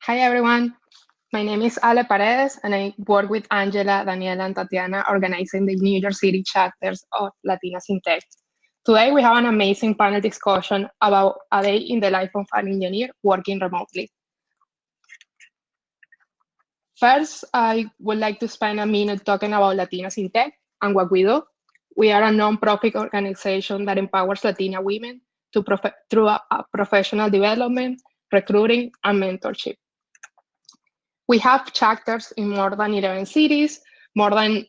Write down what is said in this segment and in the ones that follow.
Hi everyone, my name is Ale Paredes and I work with Angela, Daniela, and Tatiana organizing the New York City chapters of Latinas in Tech. Today we have an amazing panel discussion about a day in the life of an engineer working remotely. First, I would like to spend a minute talking about Latinas in Tech and what we do. We are a non-profit organization that empowers Latina women through professional development, recruiting, and mentorship. We have chapters in more than 11 cities. More than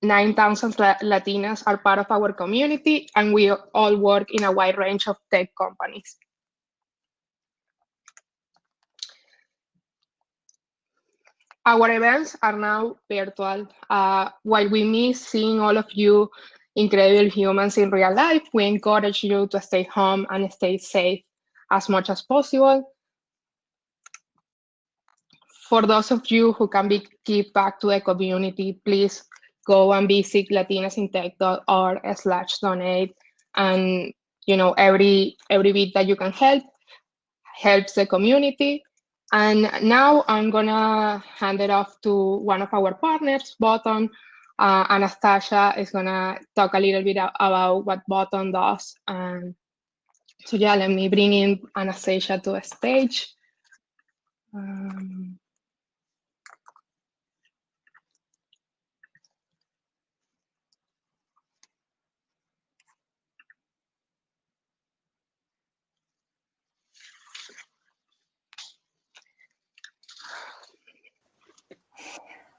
9,000 Latinas are part of our community, and we all work in a wide range of tech companies. Our events are now virtual. While we miss seeing all of you incredible humans in real life, we encourage you to stay home and stay safe as much as possible. For those of you who can give back to the community, please go and visit latinasintech.org/donate. And every bit that you can help helps the community. And now I'm gonna hand it off to one of our partners, Button. Anastasia is gonna talk a little bit about what Button does. So yeah, let me bring in Anastasia to the stage.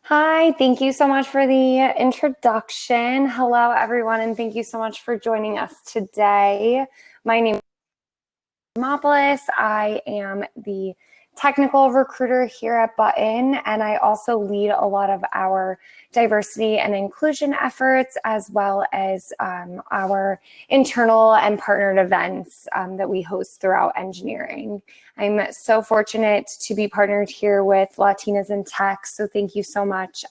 Hi, thank you so much for the introduction. Hello, everyone, and thank you so much for joining us today. My name is Demopolis. I am the technical recruiter here at Button, and I also lead a lot of our diversity and inclusion efforts, as well as our internal and partnered events that we host throughout engineering. I'm so fortunate to be partnered here with Latinas in Tech, so thank you so much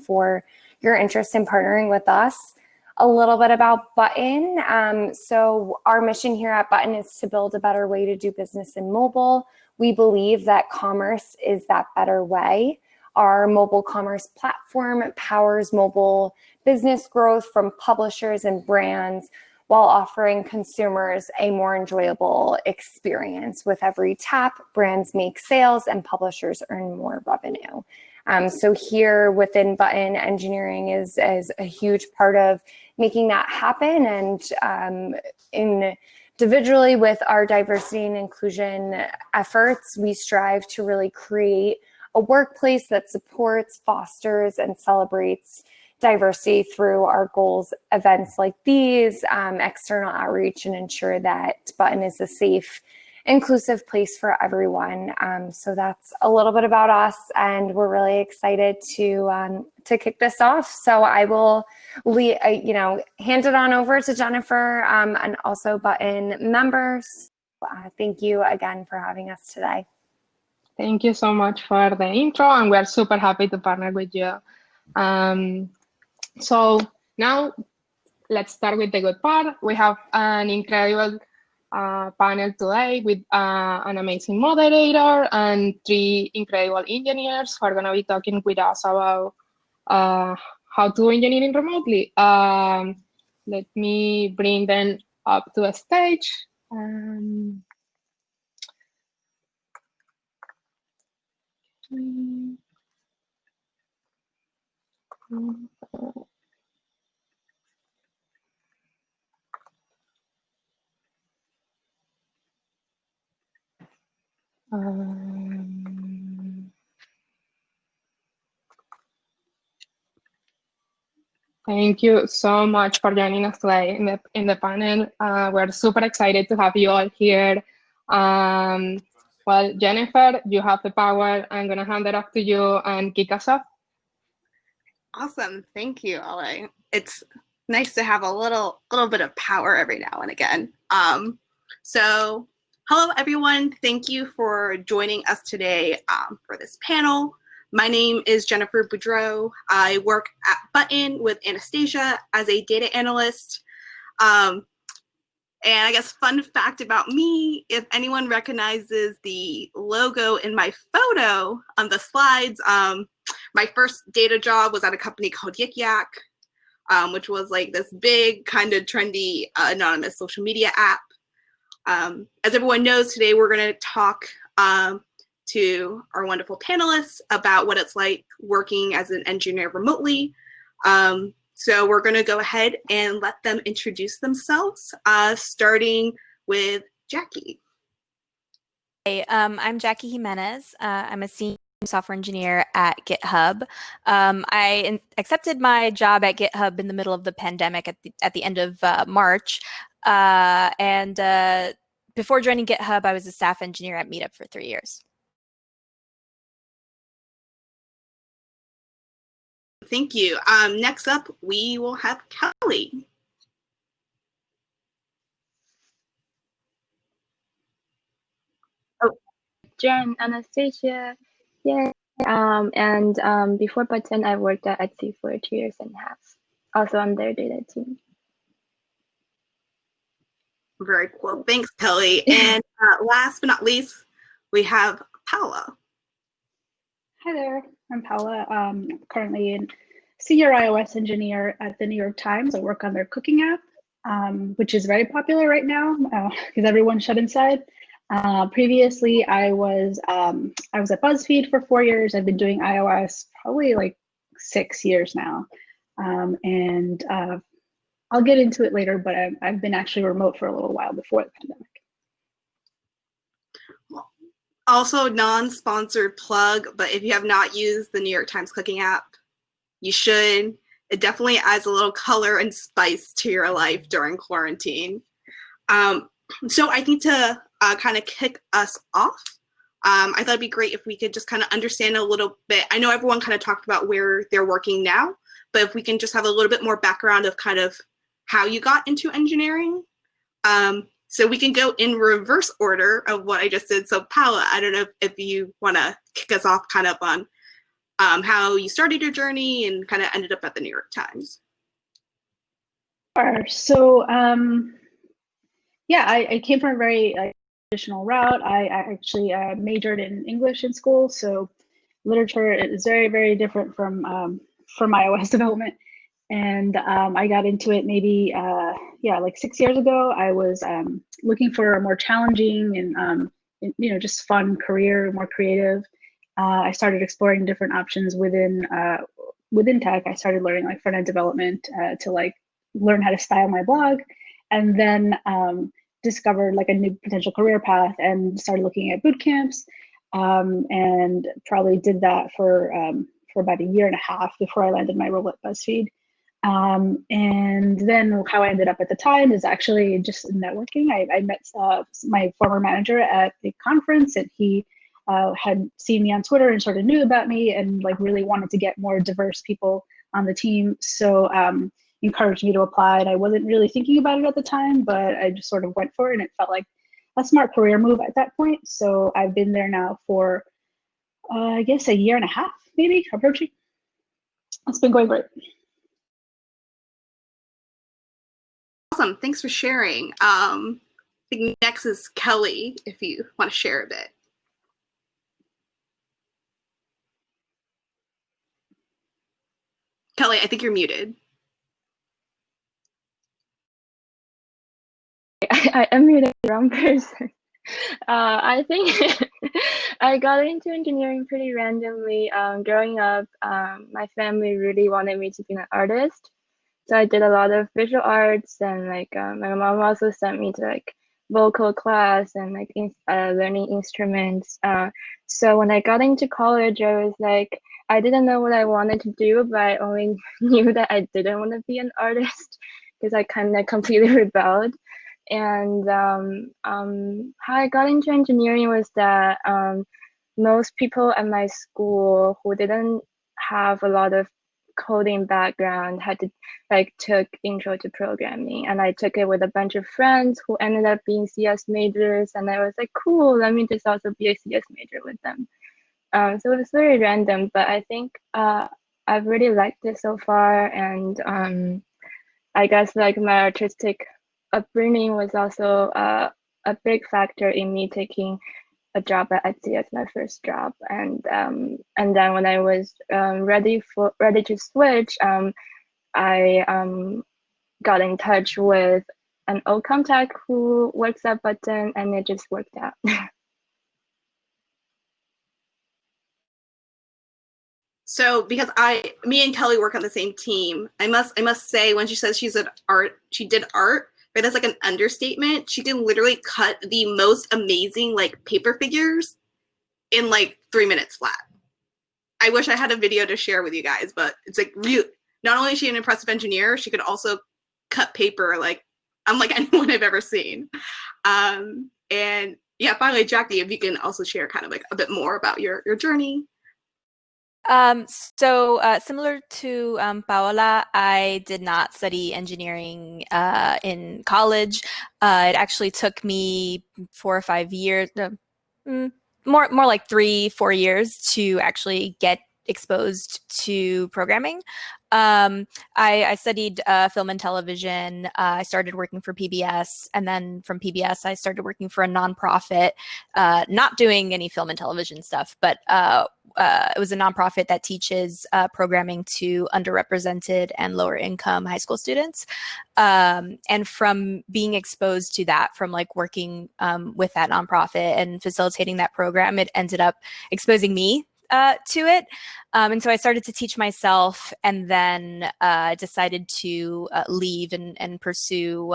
for your interest in partnering with us. A little bit about Button. So our mission here at Button is to build a better way to do business in mobile. We believe that commerce is that better way. Our mobile commerce platform powers mobile business growth from publishers and brands while offering consumers a more enjoyable experience. With every tap, brands make sales and publishers earn more revenue. So here within Button, engineering is a huge part of making that happen. And individually with our diversity and inclusion efforts, we strive to really create a workplace that supports, fosters, and celebrates diversity through our goals, events like these, external outreach, and ensure that Button is a safe, inclusive place for everyone. So that's a little bit about us, and we're really excited to kick this off. So I will, hand it on over to Jennifer and also Button members. Thank you again for having us today. Thank you so much for the intro, and we're super happy to partner with you. So now let's start with the good part. We have an incredible panel today with an amazing moderator and 3 incredible engineers who are going to be talking with us about how to do engineering remotely. Let me bring them up to the stage. Thank you so much for joining us today in the panel. We're super excited to have you all here. Well, Jennifer, you have the power. I'm going to hand it off to you and kick us off. Awesome. Thank you, Ale. It's nice to have a little bit of power every now and again. So hello, everyone. Thank you for joining us today for this panel. My name is Jennifer Boudreau. I work at Button with Anastasia as a data analyst. And I guess fun fact about me, if anyone recognizes the logo in my photo on the slides, my first data job was at a company called Yik Yak, which was like this big kind of trendy anonymous social media app. As everyone knows, today we're going to talk to our wonderful panelists about what it's like working as an engineer remotely. So we're going to go ahead and let them introduce themselves, starting with Jackie. Hey, I'm Jackie Jimenez. I'm a senior software engineer at GitHub. I accepted my job at GitHub in the middle of the pandemic at the end of March. Before joining GitHub, I was a staff engineer at Meetup for 3 years. Thank you. Next up, we will have Kelly. Jen, Anastasia, yeah. Before Button, I worked at Etsy for 2.5 years. Also on their data team. Very cool. Thanks, Kelly. And last but not least, we have Paula. Hi there, I'm Paula. I'm currently a senior iOS engineer at the New York Times. I work on their cooking app, which is very popular right now because everyone's shut inside. Previously, I was at BuzzFeed for 4 years. I've been doing iOS probably like 6 years now. I'll get into it later, but I've been actually remote for a little while before the pandemic. Also, non-sponsored plug, but if you have not used the New York Times cooking app, you should. It definitely adds a little color and spice to your life during quarantine. So I think to kind of kick us off, I thought it'd be great if we could just kind of understand a little bit. I know everyone kind of talked about where they're working now, but if we can just have a little bit more background of kind of how you got into engineering. So we can go in reverse order of what I just did. So Paula, I don't know if you want to kick us off kind of on how you started your journey and kind of ended up at the New York Times. Sure. So yeah, I came from a very traditional route. I actually majored in English in school, so literature is very, very different from iOS development. And I got into it maybe, like 6 years ago. I was looking for a more challenging and, just fun career, more creative. I started exploring different options within tech. I started learning like front-end development to like learn how to style my blog, and then discovered like a new potential career path and started looking at boot camps, and probably did that for about 1.5 years before I landed my role at BuzzFeed. And then how I ended up at the time is actually just networking. I met my former manager at the conference, and he had seen me on Twitter and sort of knew about me and like really wanted to get more diverse people on the team. So encouraged me to apply, and I wasn't really thinking about it at the time, but I just sort of went for it, and it felt like a smart career move at that point. So I've been there now for I guess 1.5 years, maybe approaching. It's been going great. Awesome, thanks for sharing. I think next is Kelly, if you want to share a bit. Kelly, I think you're muted. I unmuted the wrong person. I think I got into engineering pretty randomly. Growing up, my family really wanted me to be an artist. So I did a lot of visual arts, and like my mom also sent me to like vocal class and like learning instruments. So when I got into college, I was like, I didn't know what I wanted to do, but I only knew that I didn't want to be an artist because I kind of completely rebelled. And how I got into engineering was that most people at my school who didn't have a lot of coding background had to took intro to programming, and I took it with a bunch of friends who ended up being CS majors, and I was like, cool, let me just also be a CS major with them. So it was very random, but I think I've really liked it so far, and I guess like my artistic upbringing was also a big factor in me taking a job at Etsy as my first job. And then when I was ready to switch, I got in touch with an old contact who works at Button, and it just worked out. So because me and Kelly work on the same team, I must say when she says she did art, but that's like an understatement. She can literally cut the most amazing like paper figures in like 3 minutes flat. I wish I had a video to share with you guys, but it's like real. Not only is she an impressive engineer, she could also cut paper like unlike anyone I've ever seen. And yeah, finally, Jackie, if you can also share kind of like a bit more about your journey. Similar to Paola, I did not study engineering in college. It actually took me 4 or 5 years, more like 3-4 years to actually get exposed to programming. I studied film and television. I started working for PBS, and then from PBS, I started working for a nonprofit, not doing any film and television stuff, but it was a nonprofit that teaches programming to underrepresented and lower income high school students. And from being exposed to that, from like working with that nonprofit and facilitating that program, it ended up exposing me to it. And so I started to teach myself, and then decided to leave and pursue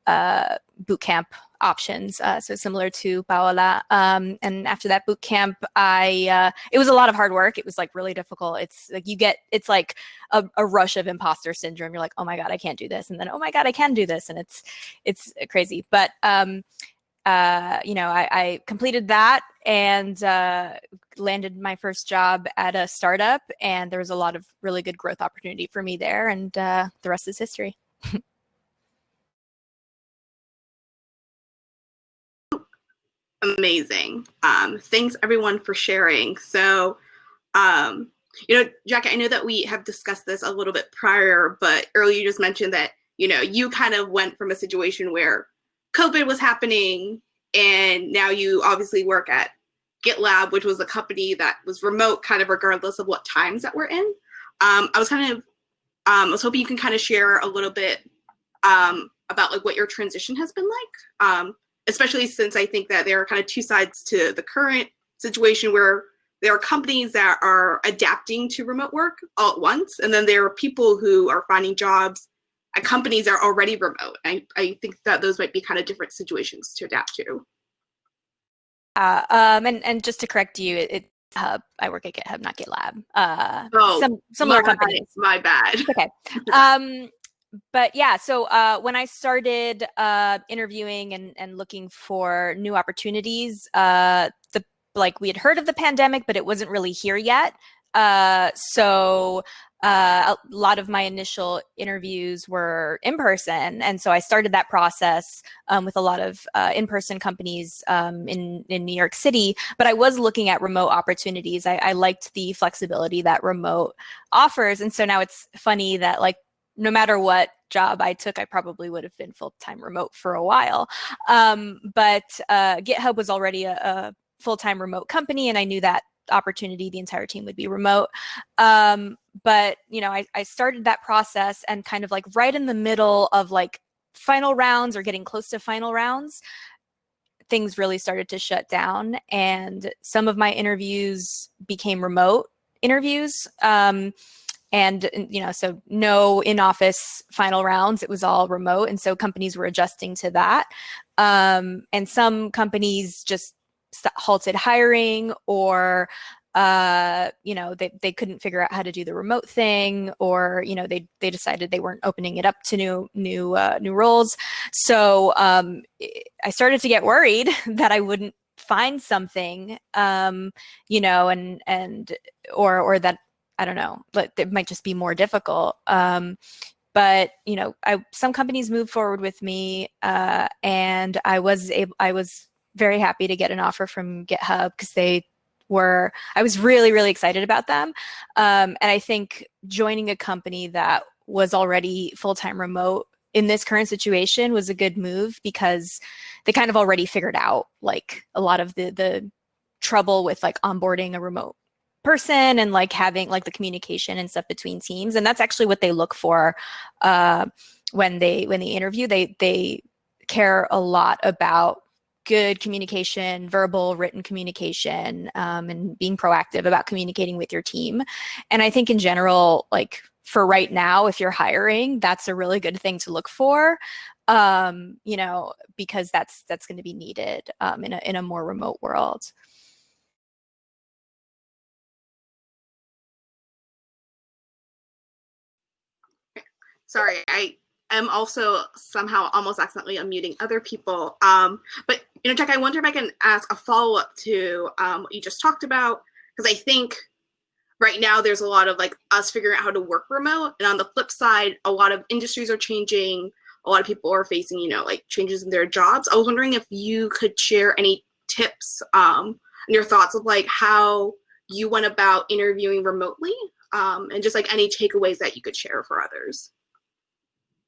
boot camp options. So similar to Paola. And after that boot camp, it was a lot of hard work. It was like really difficult. It's like it's like a rush of imposter syndrome. You're like, oh my God, I can't do this. And then, oh my God, I can do this. And it's crazy. But I completed that and landed my first job at a startup, and there was a lot of really good growth opportunity for me there, and the rest is history. Amazing. Thanks everyone for sharing. So, Jackie, I know that we have discussed this a little bit prior, but earlier you just mentioned that, you kind of went from a situation where COVID was happening, and now you obviously work at GitLab, which was a company that was remote kind of regardless of what times that we're in. I was hoping you can kind of share a little bit about like what your transition has been like, especially since I think that there are kind of two sides to the current situation where there are companies that are adapting to remote work all at once, and then there are people who are finding jobs at companies that are already remote. I think that those might be kind of different situations to adapt to. And just to correct you, it's GitHub. I work at GitHub, not GitLab. Similar companies. My bad. It's okay. But yeah, so when I started interviewing and looking for new opportunities, we had heard of the pandemic, but it wasn't really here yet. So a lot of my initial interviews were in person, and so I started that process with a lot of in-person companies in New York City. But I was looking at remote opportunities. I liked the flexibility that remote offers, and so now it's funny that like no matter what job I took, I probably would have been full-time remote for a while. But GitHub was already a full-time remote company, and I knew that opportunity, the entire team would be remote. But I started that process, and kind of like right in the middle of like final rounds or getting close to final rounds, things really started to shut down, and some of my interviews became remote interviews. And so no in-office final rounds, it was all remote. And so companies were adjusting to that. And some companies just halted hiring, or they couldn't figure out how to do the remote thing, or they decided they weren't opening it up to new roles. So I started to get worried that I wouldn't find something, or that, I don't know, but it might just be more difficult. But some companies moved forward with me, and I was very happy to get an offer from GitHub, because I was really, really excited about them. And I think joining a company that was already full-time remote in this current situation was a good move because they kind of already figured out like a lot of the trouble with like onboarding a remote person and like having like the communication and stuff between teams. And that's actually what they look for when they interview. They care a lot about good communication, verbal, written communication, and being proactive about communicating with your team. And I think in general, like for right now, if you're hiring, that's a really good thing to look for, you know, because that's going to be needed in a more remote world. Sorry, I am also somehow almost accidentally unmuting other people. But you know, Jack, I wonder if I can ask a follow-up to what you just talked about, because I think right now there's a lot of like us figuring out how to work remote, and on the flip side, a lot of industries are changing. A lot of people are facing, you know, like changes in their jobs. I was wondering if you could share any tips and your thoughts of like how you went about interviewing remotely, and just like any takeaways that you could share for others.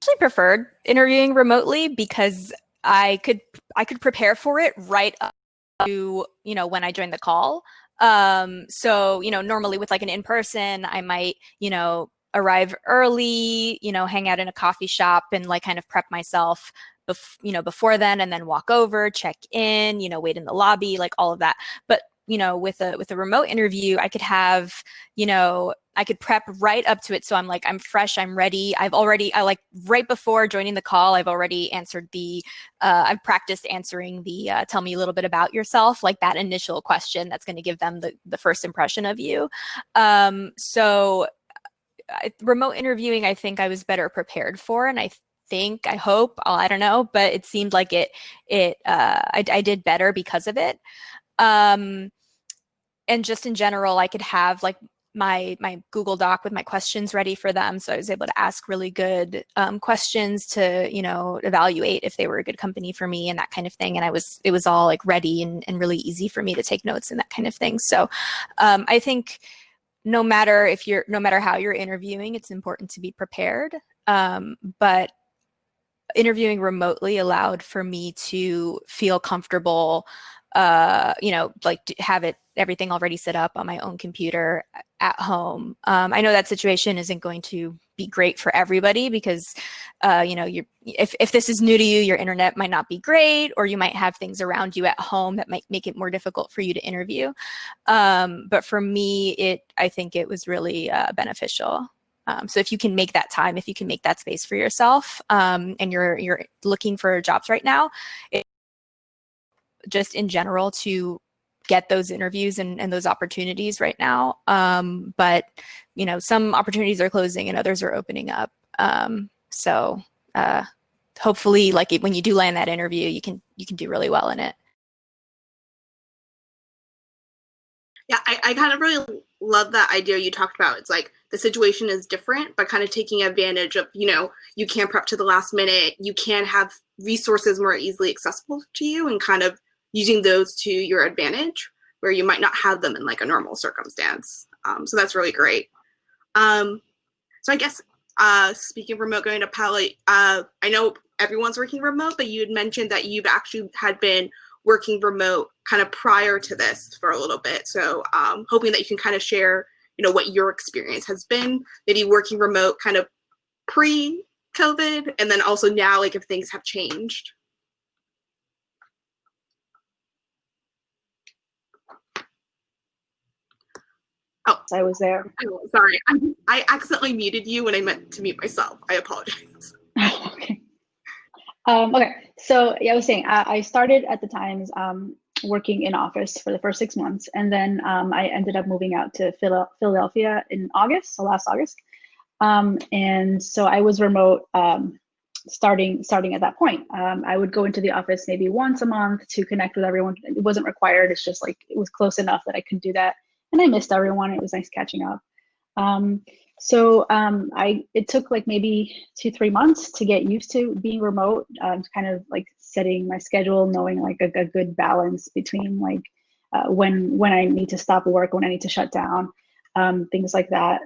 Actually preferred interviewing remotely because I could prepare for it right up to, you know, when I joined the call. So, you know, normally with like an in-person, I might, you know, arrive early, you know, hang out in a coffee shop and like kind of prep myself, you know, before then, and then walk over, check in, you know, wait in the lobby, like all of that. But, you know, with a remote interview, I could have, you know, I could prep right up to it. So I'm like, I'm fresh, I'm ready. I like right before joining the call, I've already answered I've practiced answering the tell me a little bit about yourself, like that initial question that's going to give them the first impression of you. So remote interviewing, I think I was better prepared for, and I hope, I don't know, but it seemed like I did better because of it. And just in general, I could have like my Google Doc with my questions ready for them. So I was able to ask really good questions to, you know, evaluate if they were a good company for me and that kind of thing. And it was all like ready and really easy for me to take notes and that kind of thing. So I think no matter how you're interviewing, it's important to be prepared. But interviewing remotely allowed for me to feel comfortable, you know, like to have everything already set up on my own computer at home. I know that situation isn't going to be great for everybody because, you know, if this is new to you, your internet might not be great, or you might have things around you at home that might make it more difficult for you to interview. But for me, I think it was really beneficial. So if you can make that time, if you can make that space for yourself, and you're looking for jobs right now, just in general to get those interviews and those opportunities right now. But you know, some opportunities are closing and others are opening up. So hopefully, like when you do land that interview, you can do really well in it. Yeah, I kind of really love that idea you talked about. It's like the situation is different, but kind of taking advantage of, you know, you can prep to the last minute, you can have resources more easily accessible to you, and kind of using those to your advantage where you might not have them in like a normal circumstance. So that's really great. So I guess speaking of remote, going to Pally, I know everyone's working remote, but you had mentioned that you've actually had been working remote kind of prior to this for a little bit. So hoping that you can kind of share, you know, what your experience has been, maybe working remote kind of pre-COVID, and then also now, like if things have changed. Oh, I was there. oh, sorry. I accidentally muted you when I meant to mute myself. I apologize. Okay. Okay. So yeah, I was saying I started at the Times working in office for the first 6 months, and then I ended up moving out to Philadelphia in August, so last August. And so I was remote starting at that point. I would go into the office maybe once a month to connect with everyone. It wasn't required. It's just like it was close enough that I could do that. And I missed everyone. It was nice catching up. It took like maybe 2-3 months to get used to being remote, kind of like setting my schedule, knowing like a good balance between like when I need to stop work, when I need to shut down, things like that.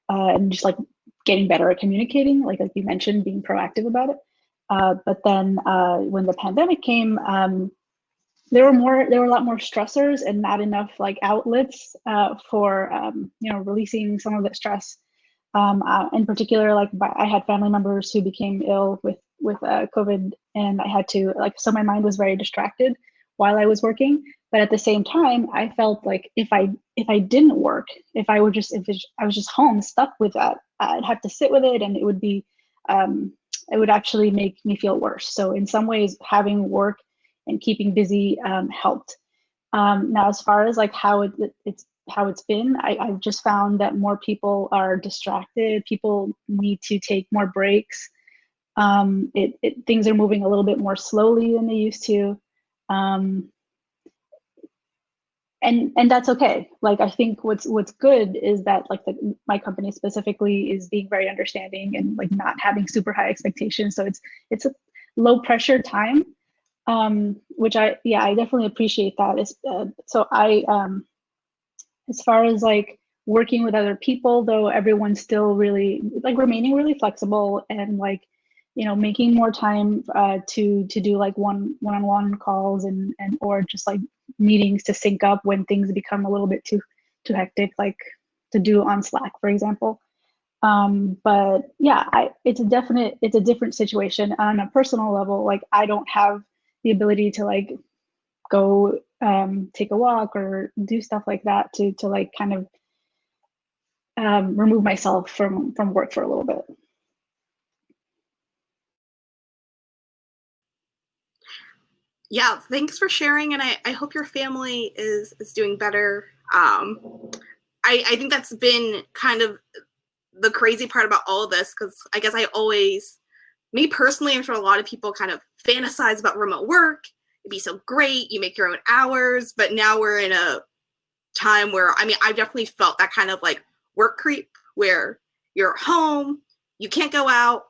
And just like getting better at communicating, like you mentioned, being proactive about it. But then when the pandemic came, there were a lot more stressors and not enough like outlets for releasing some of the stress. In particular, like I had family members who became ill with COVID, and I had to so my mind was very distracted while I was working. But at the same time, I felt like if I didn't work, if I was just home stuck with that, I'd have to sit with it, and it would actually make me feel worse. So in some ways, having work and keeping busy helped. Now, as far as like how it's been, I've just found that more people are distracted. People need to take more breaks. Things are moving a little bit more slowly than they used to. And that's okay. Like, I think what's good is that like my company specifically is being very understanding and like not having super high expectations. So it's a low pressure time, which I definitely appreciate that. So as far as like working with other people, though, everyone's still really like remaining really flexible and like, making more time to do like one-on-one calls and or just like meetings to sync up when things become a little bit too hectic, like to do on Slack, for example. But yeah, it's a different situation on a personal level. Like I don't have the ability to like go take a walk or do stuff like that to like kind of remove myself from work for a little bit. Yeah, thanks for sharing, and I hope your family is doing better. I think that's been kind of the crazy part about all of this, because I guess me personally, I'm sure a lot of people kind of fantasize about remote work. It'd be so great, you make your own hours, but now we're in a time where, I mean, I definitely felt that kind of like work creep where you're home, you can't go out.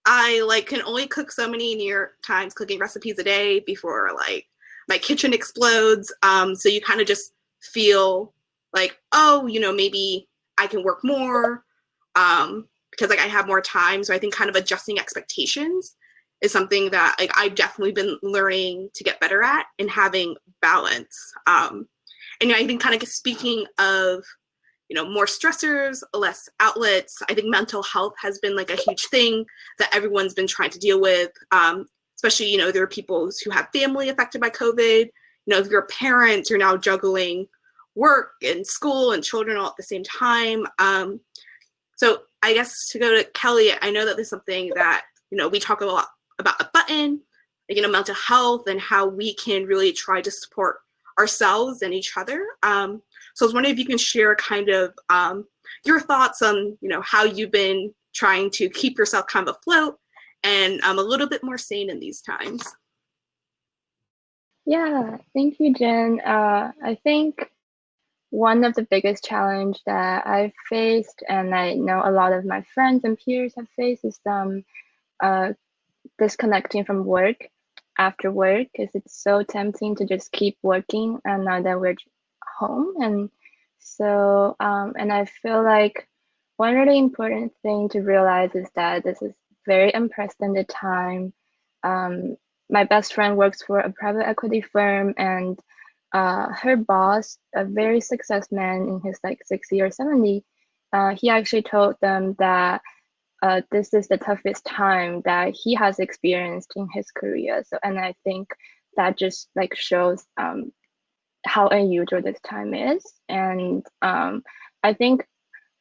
I like can only cook so many New York Times cooking recipes a day before like my kitchen explodes. So you kind of just feel like, oh, maybe I can work more because like I have more time. So I think kind of adjusting expectations is something that like I've definitely been learning to get better at and having balance. And I think kind of speaking of more stressors, less outlets. I think mental health has been like a huge thing that everyone's been trying to deal with. Especially, there are people who have family affected by COVID. If you're a parent, you're now juggling work and school and children all at the same time. So I guess to go to Kelly, I know that there's something that, we talk a lot about a button, like, mental health and how we can really try to support ourselves and each other. So I was wondering if you can share kind of your thoughts on, how you've been trying to keep yourself kind of afloat and a little bit more sane in these times. Yeah, thank you, Jen. I think one of the biggest challenge that I've faced, and I know a lot of my friends and peers have faced, is disconnecting from work after work, because it's so tempting to just keep working and now that we're home. And so and I feel like one really important thing to realize is that this is very unprecedented time. My best friend works for a private equity firm, and her boss, a very successful man in his like 60 or 70, he actually told them that this is the toughest time that he has experienced in his career. So, and I think that just like shows how unusual this time is. And I think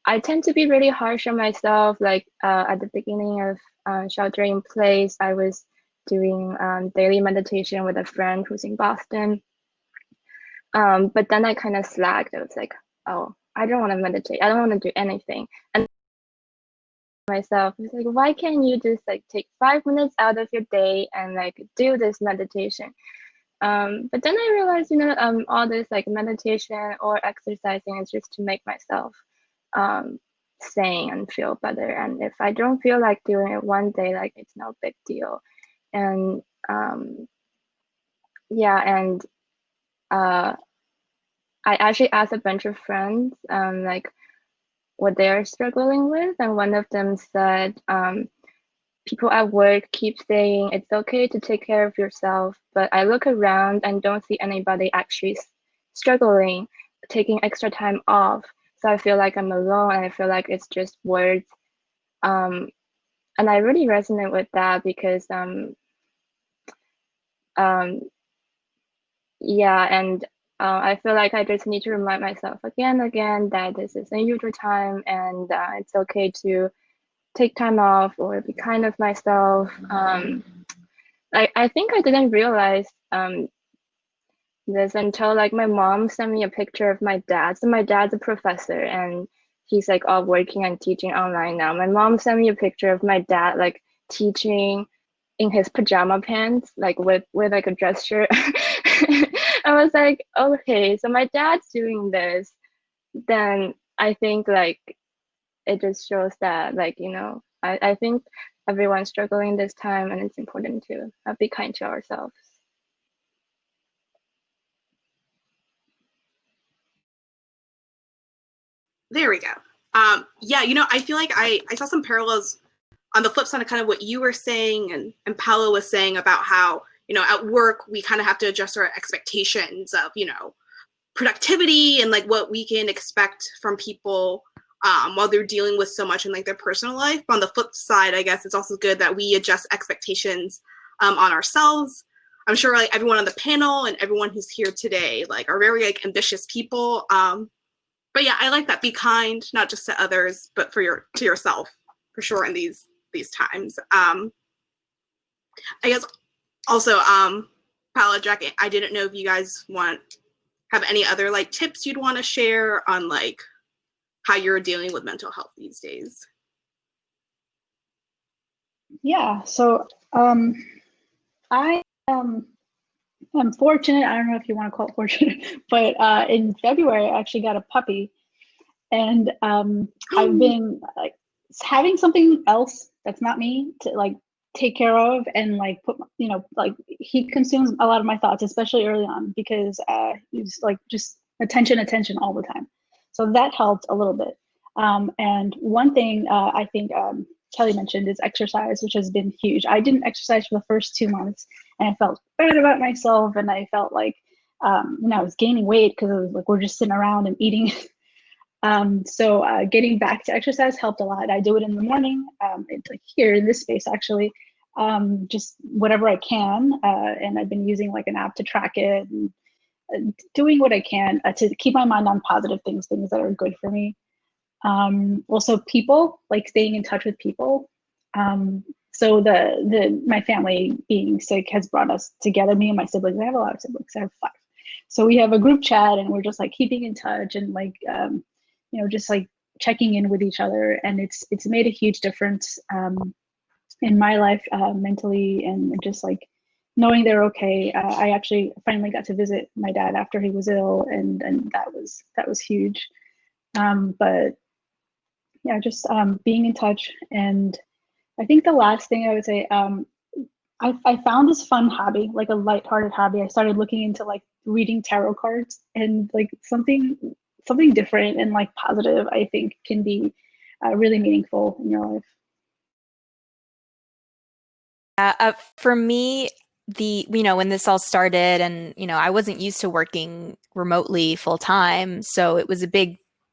I tend to be really harsh on myself. Like at the beginning of shelter in place, I was doing daily meditation with a friend who's in Boston. But then I kind of slacked. I was like, oh, I don't want to meditate. I don't want to do anything. And myself, it's like, why can't you just like take 5 minutes out of your day and like do this meditation? But then I realized, all this like meditation or exercising is just to make myself sane and feel better. And if I don't feel like doing it one day, like it's no big deal. And yeah, and I actually asked a bunch of friends, like, what they are struggling with, and one of them said, people at work keep saying it's okay to take care of yourself, but I look around and don't see anybody actually struggling, taking extra time off. So I feel like I'm alone, and I feel like it's just words. And I really resonate with that because yeah, and I feel like I just need to remind myself again and again that this is unusual time, and it's okay to take time off or be kind of myself. I think I didn't realize this until like my mom sent me a picture of my dad. So my dad's a professor, and he's like all working and teaching online now. My mom sent me a picture of my dad like teaching in his pajama pants, like with like a dress shirt. I was like, okay, so my dad's doing this. Then I think like it just shows that like, you know, I think everyone's struggling this time, and it's important to be kind to ourselves. There we go. Yeah, you know, I feel like I saw some parallels on the flip side of kind of what you were saying and Paolo was saying about how, you know, at work, we kind of have to adjust our expectations of, you know, productivity and like what we can expect from people while they're dealing with so much in like their personal life. But on the flip side, I guess it's also good that we adjust expectations on ourselves. I'm sure like everyone on the panel and everyone who's here today like are very like ambitious people. But yeah, I like that. Be kind, not just to others, but to yourself, for sure, in these times. I guess also, Paolo, Jackie, I didn't know if you guys have any other like tips you'd want to share on like how you're dealing with mental health these days. Yeah, so I am fortunate. I don't know if you want to call it fortunate, but in February I actually got a puppy, and I've been like having something else that's not me to like take care of and like put, you know, like he consumes a lot of my thoughts, especially early on, because he's like just attention all the time. So that helped a little bit. And one thing I think Kelly mentioned is exercise, which has been huge. I didn't exercise for the first 2 months, and I felt bad about myself, and I felt like you know, I was gaining weight because it was like we're just sitting around and eating. So getting back to exercise helped a lot. I do it in the morning, it's like here in this space actually, just whatever I can. And I've been using like an app to track it, and doing what I can to keep my mind on positive things that are good for me. Also people, like staying in touch with people. So my family being sick has brought us together, me and my siblings. I have a lot of siblings, I have 5. So we have a group chat, and we're just like keeping in touch, and like, you know, just like checking in with each other. And it's made a huge difference in my life mentally, and just like knowing they're okay. I actually finally got to visit my dad after he was ill, and that was huge. But yeah, just being in touch. And I think the last thing I would say, I found this fun hobby, like a lighthearted hobby. I started looking into like reading tarot cards, and like something different and like positive, I think can be really meaningful in your life. For me, when this all started, and I wasn't used to working remotely full time, so it was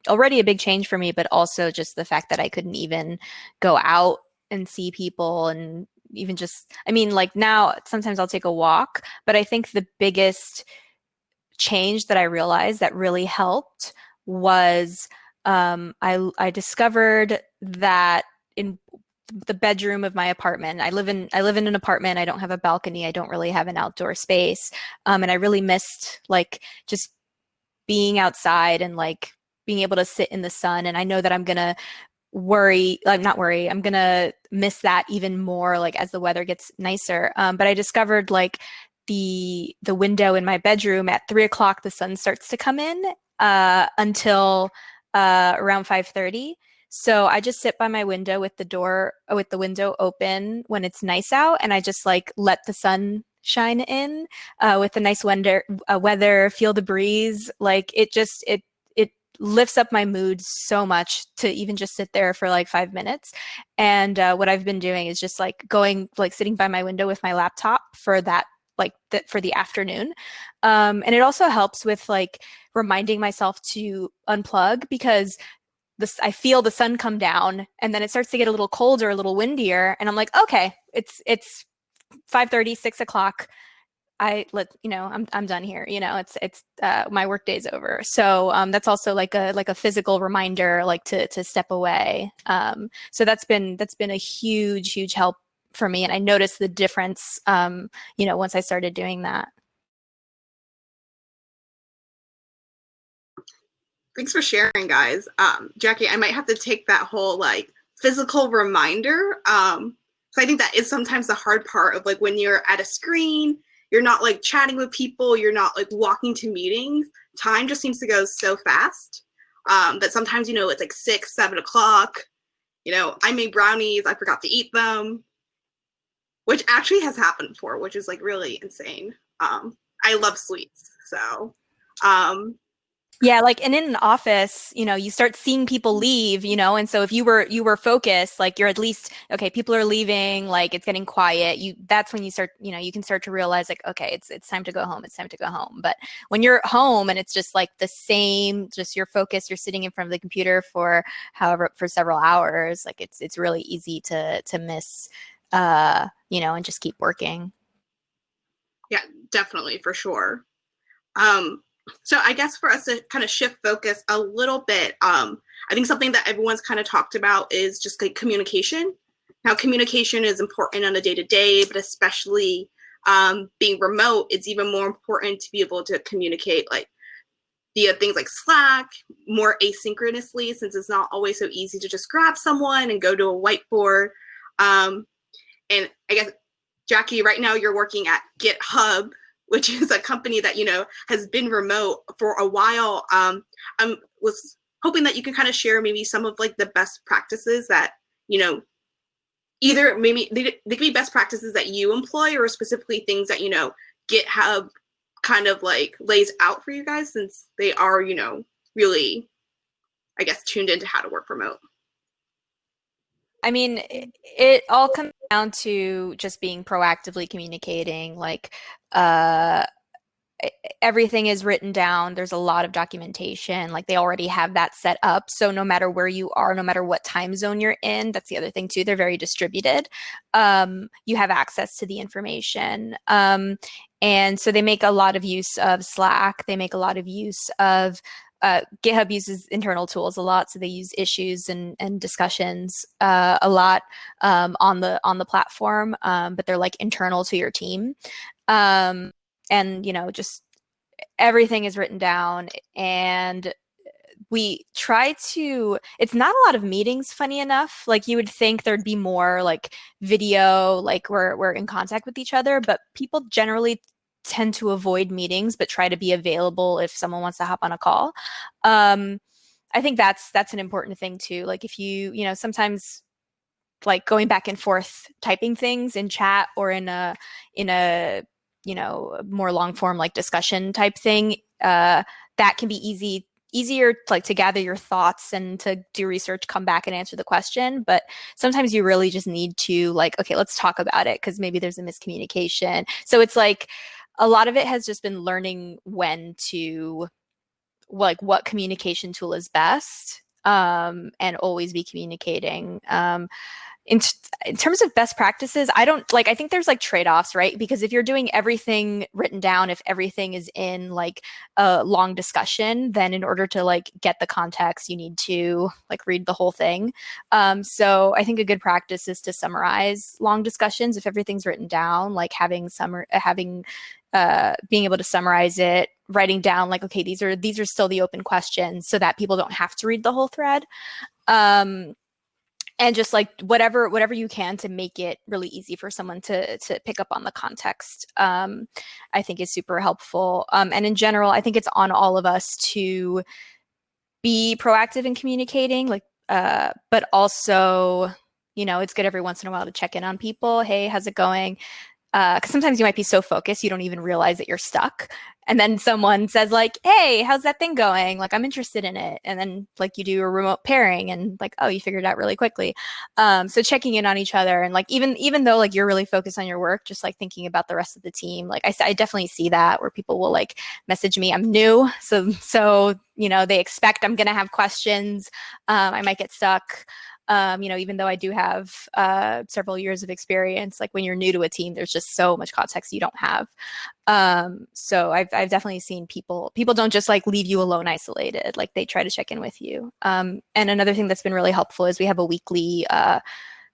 already a big change for me, but also just the fact that I couldn't even go out and see people, and even just, like now sometimes I'll take a walk, but I think the biggest change that I realized that really helped was I discovered that in the bedroom of my apartment, I live in an apartment. I don't have a balcony. I don't really have an outdoor space. And I really missed like just being outside and like being able to sit in the sun. And I know that I'm going to I'm going to miss that even more like as the weather gets nicer. But I discovered like the window in my bedroom at 3:00, the sun starts to come in until around 5:30. So I just sit by my window with the window open when it's nice out, and I just like let the sun shine in with the nice weather, feel the breeze. Like it lifts up my mood so much to even just sit there for like 5 minutes. And what I've been doing is just like sitting by my window with my laptop for that, for the afternoon. And it also helps with like reminding myself to unplug, because I feel the sun come down and then it starts to get a little colder, a little windier. And I'm like, okay, it's 5:30, 6 o'clock. I'm done here. It's my work day's over. So that's also like a physical reminder, like to step away. So that's been a huge help for me. And I noticed the difference, once I started doing that. Thanks for sharing, guys. Jackie, I might have to take that whole like physical reminder. So I think that is sometimes the hard part of like when you're at a screen, you're not like chatting with people, you're not like walking to meetings. Time just seems to go so fast that sometimes, it's like 6, 7 o'clock. I made brownies, I forgot to eat them, which actually has happened before, which is like really insane. I love sweets, so. Yeah, like, and in an office, you start seeing people leave, and so if you were focused, like you're at least, okay, people are leaving, like it's getting quiet. That's when you start, you can start to realize like, okay, it's time to go home. It's time to go home. But when you're at home and it's just like the same, just your focus, you're sitting in front of the computer for several hours, like it's really easy to miss, and just keep working. Yeah, definitely, for sure. So I guess for us to kind of shift focus a little bit, I think something that everyone's kind of talked about is just like communication. Now, communication is important on a day-to-day, but especially being remote, it's even more important to be able to communicate like via things like Slack, more asynchronously, since it's not always so easy to just grab someone and go to a whiteboard. And I guess, Jackie, right now you're working at GitHub, which is a company that, has been remote for a while. I was hoping that you can kind of share maybe some of like the best practices that, either maybe they could be best practices that you employ, or specifically things that, GitHub kind of like lays out for you guys, since they are, really, I guess, tuned into how to work remote. I mean, it all comes down to just being proactively communicating, like, everything is written down. There's a lot of documentation. Like they already have that set up. So no matter where you are, no matter what time zone you're in, that's the other thing too. They're very distributed. You have access to the information. And so they make a lot of use of Slack. They make a lot of use of GitHub uses internal tools a lot, so they use issues and discussions a lot on the platform, but they're like internal to your team. And just everything is written down, and we try to, it's not a lot of meetings, funny enough. Like you would think there'd be more like video, like we're in contact with each other, but people generally tend to avoid meetings, but try to be available if someone wants to hop on a call. I think that's an important thing too. Like if sometimes like going back and forth typing things in chat or in a more long form like discussion type thing, that can be easier like to gather your thoughts and to do research, come back and answer the question. But sometimes you really just need to like, okay, let's talk about it, because maybe there's a miscommunication. So it's like a lot of it has just been learning when to, like, what communication tool is best, and always be communicating. In terms of best practices, I think there's like trade-offs, right? Because if you're doing everything written down, if everything is in like a long discussion, then in order to like get the context, you need to like read the whole thing. So I think a good practice is to summarize long discussions. If everything's written down, like being able to summarize it, writing down like, okay, these are still the open questions, so that people don't have to read the whole thread. And just like whatever you can to make it really easy for someone to pick up on the context, I think is super helpful. And in general, I think it's on all of us to be proactive in communicating, like, but also, it's good every once in a while to check in on people. Hey, how's it going? Because sometimes you might be so focused, you don't even realize that you're stuck. And then someone says like, hey, how's that thing going? Like, I'm interested in it. And then like you do a remote pairing and like, oh, you figured it out really quickly. So checking in on each other, and like, even though like you're really focused on your work, just like thinking about the rest of the team. Like I definitely see that where people will like message me. I'm new. So, you know, they expect I'm going to have questions. I might get stuck. You know, even though I do have several years of experience, like when you're new to a team, there's just so much context you don't have. So I've definitely seen people don't just like leave you alone isolated, like they try to check in with you. And another thing that's been really helpful is we have a weekly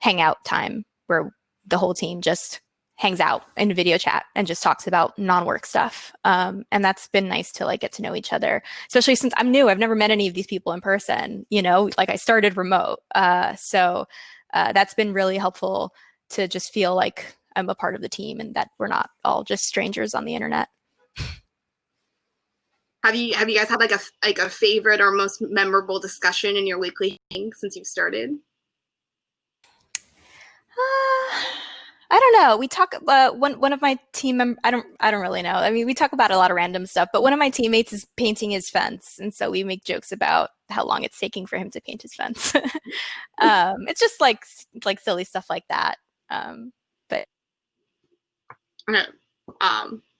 hangout time where the whole team just hangs out in video chat and just talks about non-work stuff. And that's been nice to like get to know each other, especially since I'm new. I've never met any of these people in person, you know, like I started remote. So that's been really helpful to just feel like I'm a part of the team and that we're not all just strangers on the internet. Have you guys had like a favorite or most memorable discussion in your weekly hang since you've started? I don't know. We talk about one of my team members. I don't really know. I mean, we talk about a lot of random stuff, but one of my teammates is painting his fence, and so we make jokes about how long it's taking for him to paint his fence. It's just like silly stuff like that. But okay.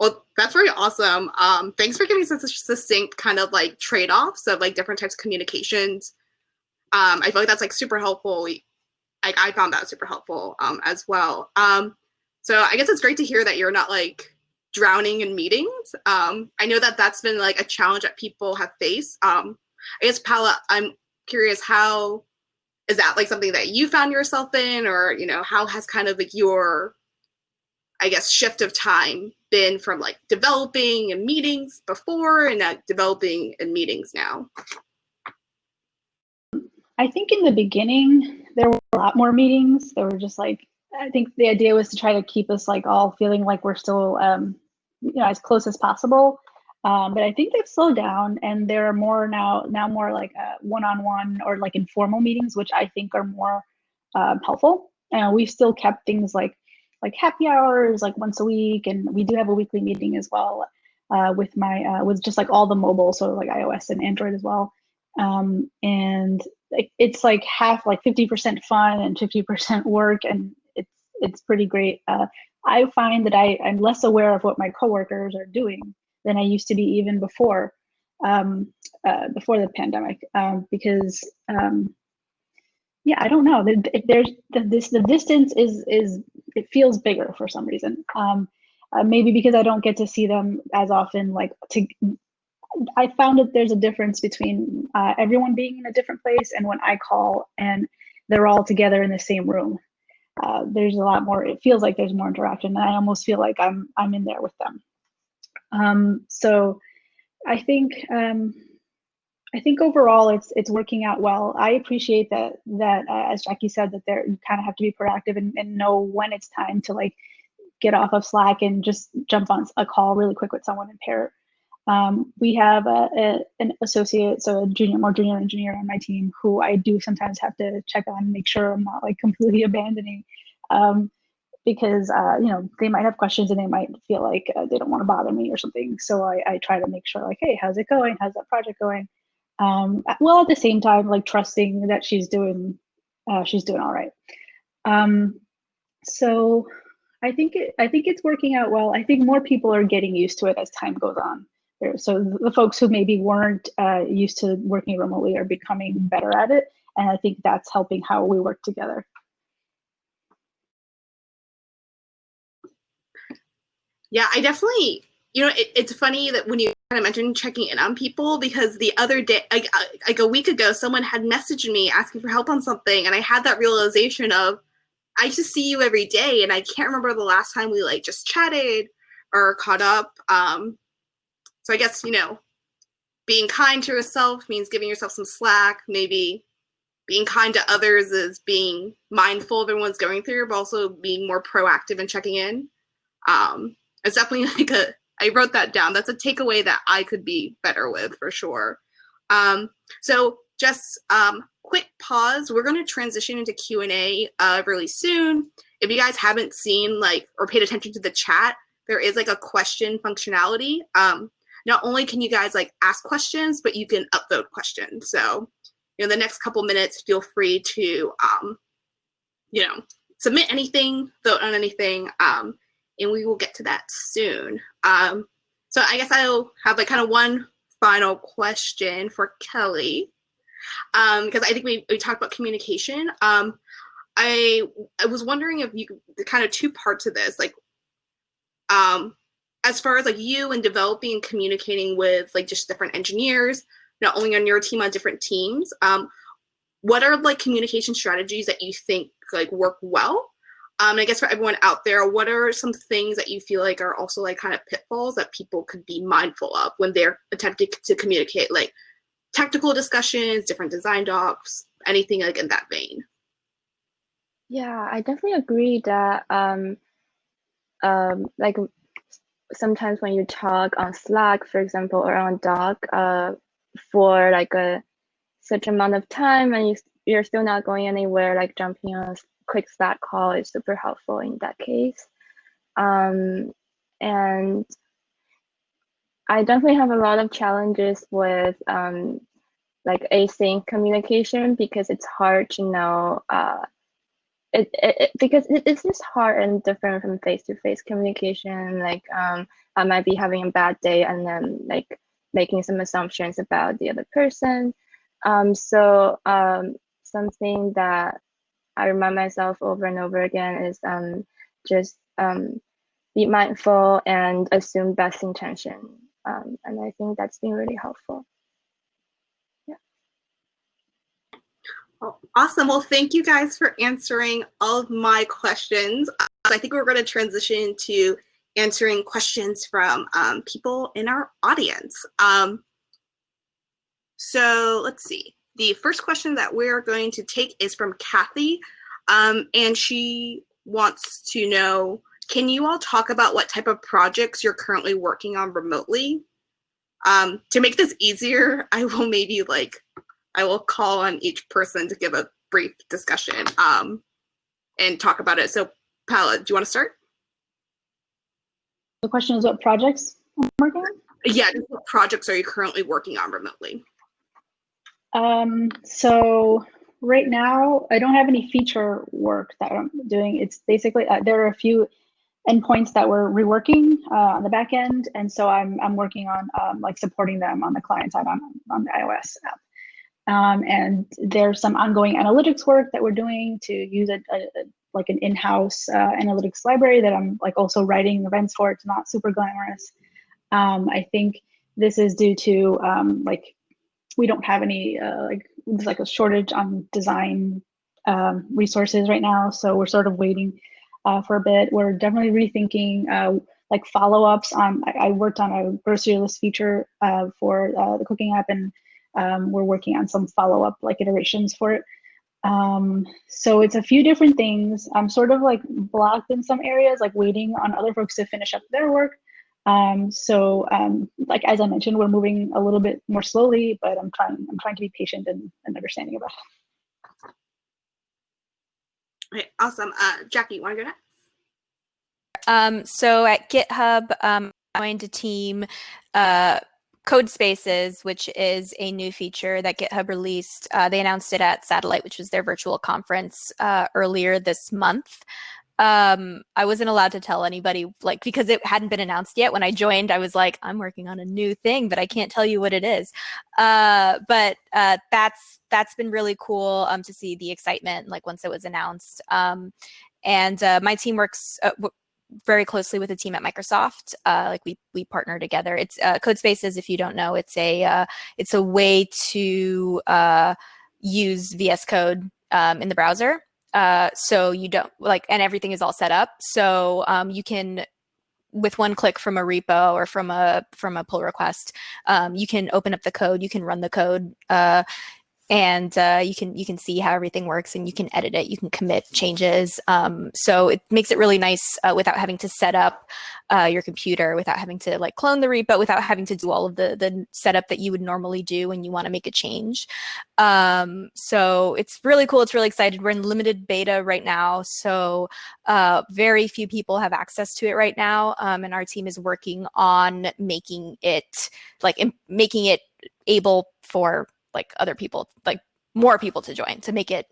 Well, that's very awesome. Thanks for giving such succinct kind of like trade-offs of like different types of communications. I feel like that's like super helpful. I found that super helpful as well. So I guess it's great to hear that you're not like drowning in meetings. I know that that's been like a challenge that people have faced. I guess Paula, I'm curious, how is that like something that you found yourself in, or you know, how has kind of like your, I guess, shift of time been from like developing in meetings before and developing in meetings now? I think in the beginning, there were a lot more meetings. There were just like, I think the idea was to try to keep us like all feeling like we're still, you know, as close as possible. But I think they've slowed down, and there are more now more like one-on-one or like informal meetings, which I think are more helpful. We've still kept things like happy hours, like once a week, and we do have a weekly meeting as well with with just like all the mobile, so like iOS and Android as well. And it's like half, like 50% fun and 50% work, and it's pretty great. I find that I'm less aware of what my coworkers are doing than I used to be even before the pandemic, because yeah, I don't know. There's the distance is it feels bigger for some reason. Maybe because I don't get to see them as often. I found that there's a difference between everyone being in a different place and when I call and they're all together in the same room. There's a lot more. It feels like there's more interaction, and I almost feel like I'm in there with them. So I think overall it's working out well. I appreciate that as Jackie said, that you kind of have to be proactive and know when it's time to like get off of Slack and just jump on a call really quick with someone and pair. We have an associate, so a more junior engineer on my team, who I do sometimes have to check on and make sure I'm not like completely abandoning, because you know, they might have questions and they might feel like they don't want to bother me or something. So I try to make sure like, hey, how's it going? How's that project going? Well, at the same time, like trusting that she's doing all right. So I think it's working out well. I think more people are getting used to it as time goes on. So the folks who maybe weren't used to working remotely are becoming better at it, and I think that's helping how we work together. Yeah, I definitely, you know, it's funny that when you kind of mentioned checking in on people, because the other day, like a week ago, someone had messaged me asking for help on something, and I had that realization of, I just see you every day, and I can't remember the last time we like just chatted or caught up. So I guess, you know, being kind to yourself means giving yourself some slack. Maybe being kind to others is being mindful of everyone's going through, but also being more proactive and checking in. It's definitely like I wrote that down. That's a takeaway that I could be better with for sure. So just quick pause. We're going to transition into Q&A really soon. If you guys haven't seen like or paid attention to the chat, there is like a question functionality. not only can you guys like ask questions, but you can upvote questions. So, the next couple minutes, feel free to, submit anything, vote on anything, and we will get to that soon. So I guess I'll have like kind of one final question for Kelly, because I think we talked about communication. I was wondering if you could, kind of two parts of this, like, as far as like you and developing and communicating with like just different engineers, not only on your team, on different teams, what are like communication strategies that you think like work well? And I guess for everyone out there, what are some things that you feel like are also like kind of pitfalls that people could be mindful of when they're attempting to communicate, like technical discussions, different design docs, anything like in that vein? Yeah, I definitely agree that like sometimes when you talk on Slack, for example, or on Doc, for like a such amount of time and you're still not going anywhere, like jumping on a quick Slack call is super helpful in that case. And I definitely have a lot of challenges with like async communication because it's hard to know because it's just hard and different from face-to-face communication. Like I might be having a bad day and then like making some assumptions about the other person. So something that I remind myself over and over again is just be mindful and assume best intention. And I think that's been really helpful. Oh, awesome. Well, thank you guys for answering all of my questions. I think we're going to transition to answering questions from people in our audience. So let's see. The first question that we're going to take is from Kathy, and she wants to know, can you all talk about what type of projects you're currently working on remotely? To make this easier, I will call on each person to give a brief discussion and talk about it. So Paula, do you want to start? The question is what projects I'm working on? Yeah, just what projects are you currently working on remotely? So right now, I don't have any feature work that I'm doing. It's basically, there are a few endpoints that we're reworking on the back end. And so I'm working on like supporting them on the client side on the iOS app. And there's some ongoing analytics work that we're doing to use like an in-house analytics library that I'm like also writing events for. It's not super glamorous. I think this is due to like we don't have any there's like a shortage on design resources right now, so we're sort of waiting for a bit. We're definitely rethinking like follow-ups on. I worked on a grocery list feature for the cooking app, and we're working on some follow-up like iterations for it. So it's a few different things. I'm sort of like blocked in some areas, like waiting on other folks to finish up their work. Like as I mentioned, we're moving a little bit more slowly, but I'm trying to be patient and understanding about it. Okay, awesome. Jackie, you want to go next? So at GitHub, I joined a team, Codespaces, which is a new feature that GitHub released. They announced it at Satellite, which was their virtual conference earlier this month. I wasn't allowed to tell anybody, like, because it hadn't been announced yet. When I joined, I was like, I'm working on a new thing, but I can't tell you what it is. But that's been really cool to see the excitement, like once it was announced. And my team works very closely with the team at Microsoft. Like we partner together. It's Codespaces. If you don't know, it's a way to use VS Code in the browser. So you don't and everything is all set up. So you can, with one click from a repo or from a pull request, you can open up the code, you can run the code and you can see how everything works, and you can edit it, you can commit changes. So it makes it really nice without having to set up your computer, without having to like clone the repo, without having to do all of the setup that you would normally do when you want to make a change. So it's really cool. It's really excited. We're in limited beta right now, so very few people have access to it right now, and our team is working on making it able for like other people, like more people to join, to make it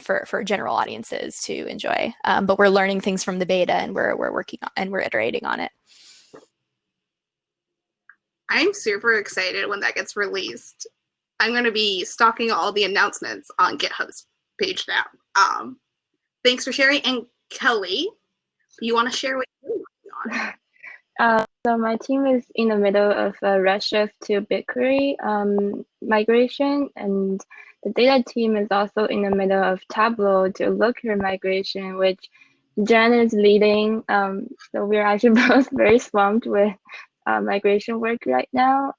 for general audiences to enjoy. But we're learning things from the beta, and we're working on, and we're iterating on it. I'm super excited when that gets released. I'm going to be stalking all the announcements on GitHub's page now. Thanks for sharing. And Kelly, you want to share what you're working on? So my team is in the middle of a Redshift to BigQuery migration, and the data team is also in the middle of Tableau to Looker migration, which Jen is leading. So we're actually both very swamped with migration work right now.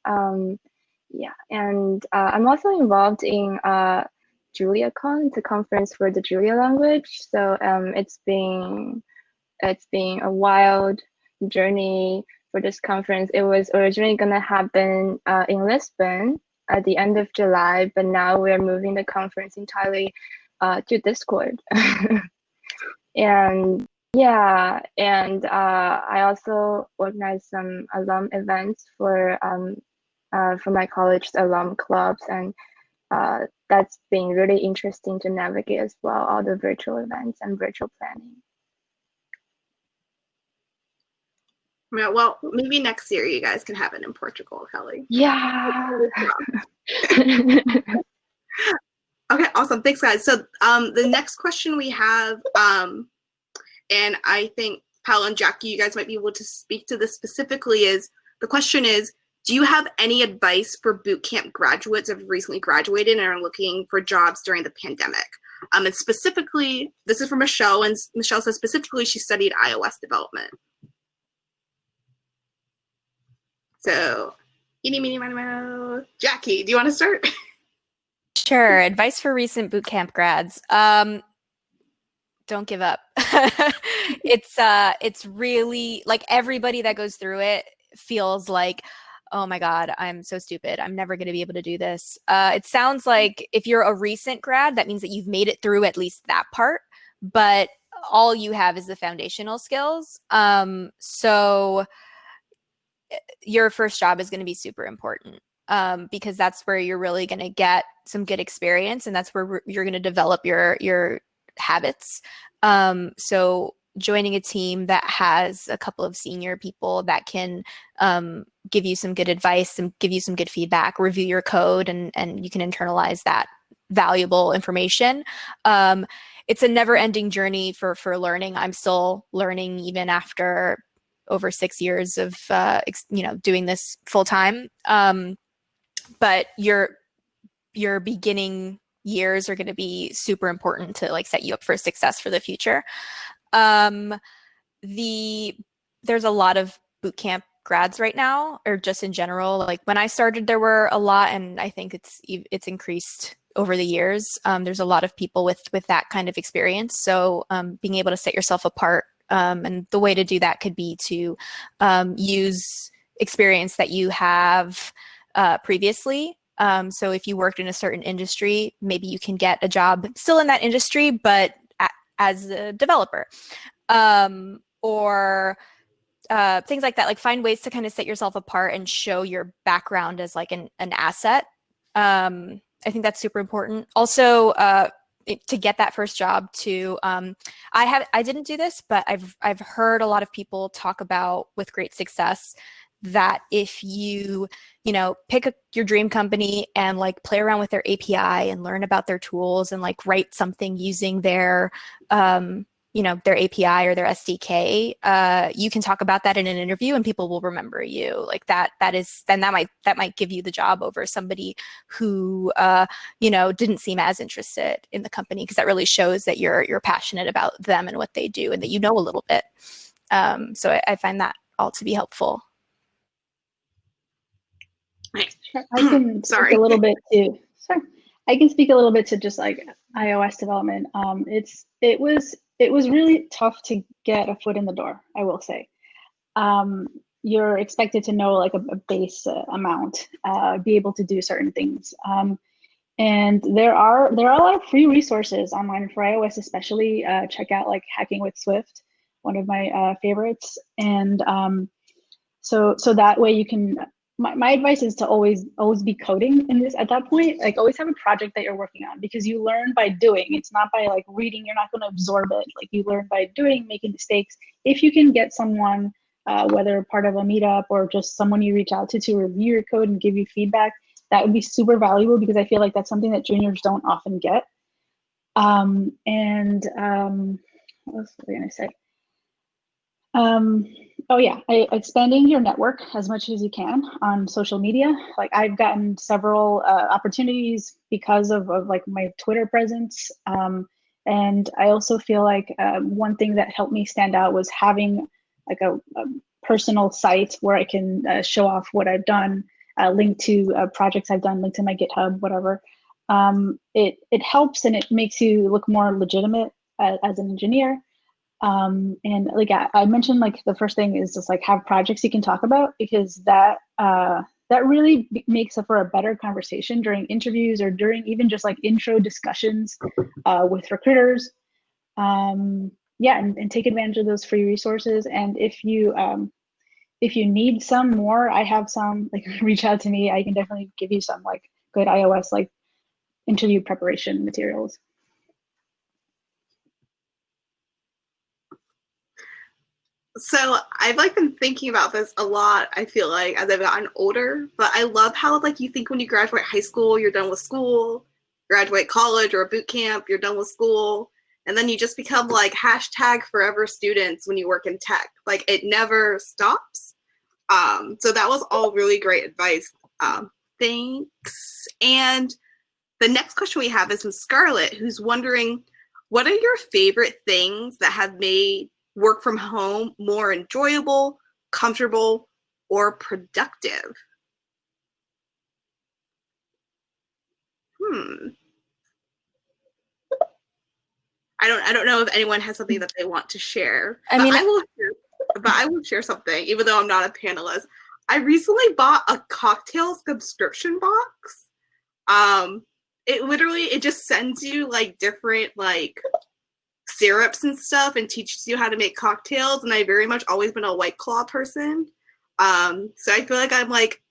Yeah, and I'm also involved in JuliaCon, it's a conference for the Julia language. So it's been a wild journey for this conference. It was originally going to happen in Lisbon at the end of July, but now we're moving the conference entirely to Discord. And yeah, and I also organized some alum events for my college's alum clubs, and that's been really interesting to navigate as well, all the virtual events and virtual planning. Yeah, well, maybe next year you guys can have it in Portugal, Kelly. Yeah. Okay, awesome. Thanks, guys. So the next question we have, and I think Paolo and Jackie, you guys might be able to speak to this specifically, the question is, do you have any advice for bootcamp graduates who have recently graduated and are looking for jobs during the pandemic? And specifically, this is from Michelle, and Michelle says specifically she studied iOS development. So, eeny, meeny, miny, moe. Jackie, do you want to start? Sure. Advice for recent bootcamp grads. Don't give up. It's really like everybody that goes through it feels like, oh my God, I'm so stupid. I'm never going to be able to do this. It sounds like if you're a recent grad, that means that you've made it through at least that part, but all you have is the foundational skills. So your first job is going to be super important, because that's where you're really going to get some good experience, and that's where you're going to develop your habits. So joining a team that has a couple of senior people that can give you some good advice and give you some good feedback, review your code, and you can internalize that valuable information. It's a never-ending journey for learning. I'm still learning even after over 6 years of doing this full time. But your beginning years are going to be super important to like set you up for success for the future. There's a lot of bootcamp grads right now, or just in general. Like when I started, there were a lot, and I think it's increased over the years. There's a lot of people with that kind of experience. So being able to set yourself apart, and the way to do that could be to use experience that you have previously. So if you worked in a certain industry, maybe you can get a job still in that industry, but as a developer, or things like that. Like find ways to kind of set yourself apart and show your background as like an asset. I think that's super important. Also, to get that first job too. I didn't do this, but I've heard a lot of people talk about with great success that if you pick your dream company and like play around with their API and learn about their tools and like write something using their their API or their SDK, you can talk about that in an interview and people will remember you. Like that might give you the job over somebody who didn't seem as interested in the company, because that really shows that you're passionate about them and what they do and that you know a little bit. So I find that all to be helpful. Nice. I can speak a little bit too. Sorry. I can speak a little bit to just like iOS development. It was really tough to get a foot in the door, I will say. You're expected to know like a base amount, be able to do certain things. And there are a lot of free resources online for iOS, especially. Check out like Hacking with Swift, one of my favorites. And so that way you can. My advice is to always be coding in this at that point. Like always have a project that you're working on, because you learn by doing. It's not by like reading. You're not going to absorb it. Like you learn by doing, making mistakes. If you can get someone, whether part of a meetup or just someone you reach out to review your code and give you feedback, that would be super valuable, because I feel like that's something that juniors don't often get. What else was I going to say? Oh yeah, expanding your network as much as you can on social media. Like I've gotten several opportunities because of like my Twitter presence. And I also feel like one thing that helped me stand out was having like a personal site where I can show off what I've done, link to projects I've done, link to my GitHub, whatever. It helps, and it makes you look more legitimate as an engineer. And like I mentioned, like the first thing is just like have projects you can talk about, because that really makes it for a better conversation during interviews or during even just like intro discussions with recruiters. Yeah, and take advantage of those free resources. And if you need some more, I have some. Like reach out to me. I can definitely give you some like good iOS like interview preparation materials. So I've like been thinking about this a lot, I feel like, as I've gotten older, but I love how like you think when you graduate high school, you're done with school, graduate college or a boot camp, you're done with school, and then you just become like hashtag forever students when you work in tech. Like it never stops. So that was all really great advice. Thanks. And the next question we have is from Scarlett, who's wondering, what are your favorite things that have made work from home more enjoyable, comfortable, or productive? I don't know if anyone has something that they want to share. I will share something, even though I'm not a panelist. I recently bought a cocktail subscription box. It just sends you like different like syrups and stuff and teaches you how to make cocktails. And I've very much always been a White Claw person. So I feel like I'm like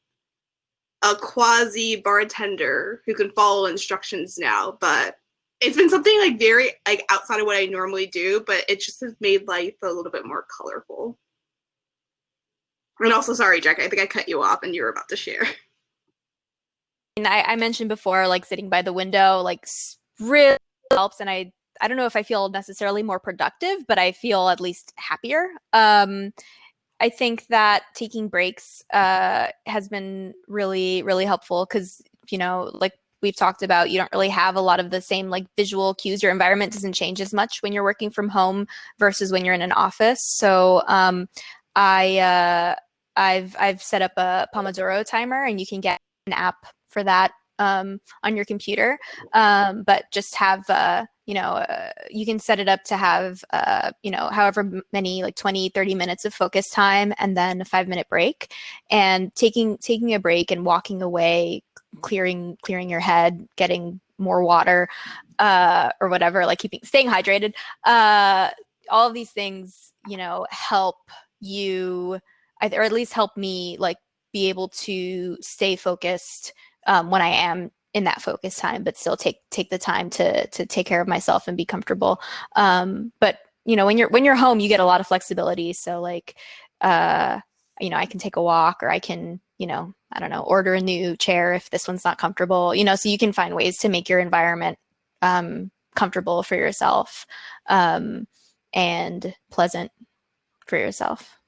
a quasi bartender who can follow instructions now, but it's been something like very like outside of what I normally do, but it just has made life a little bit more colorful. And also, sorry, Jack, I think I cut you off and you were about to share. And I mentioned before, like sitting by the window, like really helps. And I don't know if I feel necessarily more productive, but I feel at least happier. I think that taking breaks has been really, really helpful because, you know, like we've talked about, you don't really have a lot of the same like visual cues. Your environment doesn't change as much when you're working from home versus when you're in an office. So I've set up a Pomodoro timer, and you can get an app for that on your computer. But just have you can set it up to have however many, like 20-30 minutes of focus time, and then a 5-minute break. And taking a break and walking away, clearing your head, getting more water, or whatever, like staying hydrated. All of these things, help you, or at least help me, like be able to stay focused when I am in that focus time, but still take the time to take care of myself and be comfortable. But when you're home, you get a lot of flexibility. So like, I can take a walk, or I can, I don't know, order a new chair if this one's not comfortable, so you can find ways to make your environment comfortable for yourself and pleasant for yourself.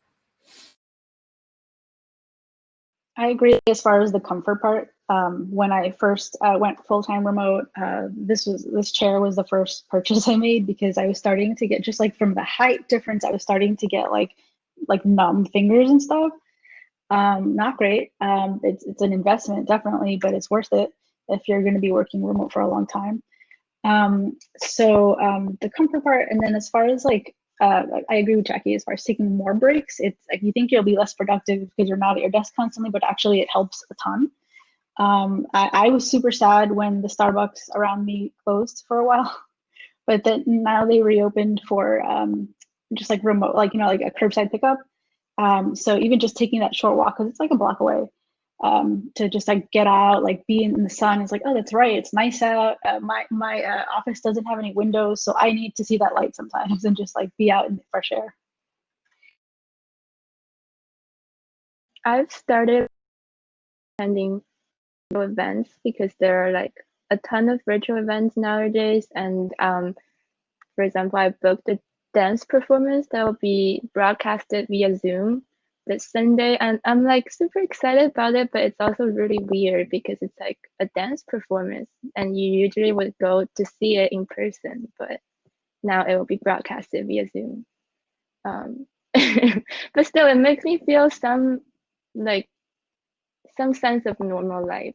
I agree as far as the comfort part. When I first went full-time remote, this chair was the first purchase I made, because I was starting to get, just like from the height difference, I was starting to get like numb fingers and stuff. Not great. It's an investment, definitely, but it's worth it. if you're going to be working remote for a long time. The comfort part, and then as far as like, I agree with Jackie, as far as taking more breaks, it's like you think you'll be less productive because you're not at your desk constantly, but actually it helps a ton. I was super sad when the Starbucks around me closed for a while, but then now they reopened for just like remote, like, like a curbside pickup. So even just taking that short walk, because it's like a block away, to just like get out, like be in the sun. It's like, oh, that's right, it's nice out. My office doesn't have any windows, so I need to see that light sometimes and just like be out in the fresh air. I've started attending events because there are like a ton of virtual events nowadays, and for example, I booked a dance performance that will be broadcasted via Zoom this Sunday, and I'm like super excited about it, but it's also really weird because it's like a dance performance and you usually would go to see it in person, but now it will be broadcasted via Zoom. But still, it makes me feel some sense of normal life.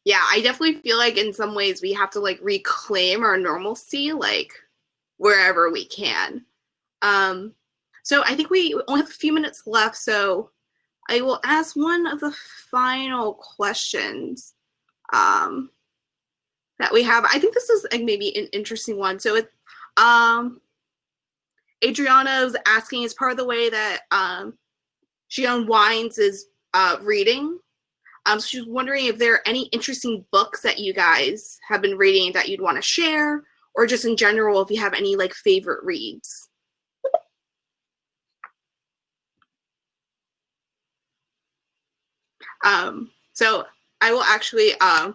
Yeah, I definitely feel like in some ways we have to like reclaim our normalcy, like wherever we can. So I think we only have a few minutes left, so I will ask one of the final questions that we have. I think this is like maybe an interesting one. So it, Adriana was asking, as part of the way that she unwinds is reading. So she's wondering if there are any interesting books that you guys have been reading that you'd want to share, or just in general, if you have any like favorite reads. So I will actually, I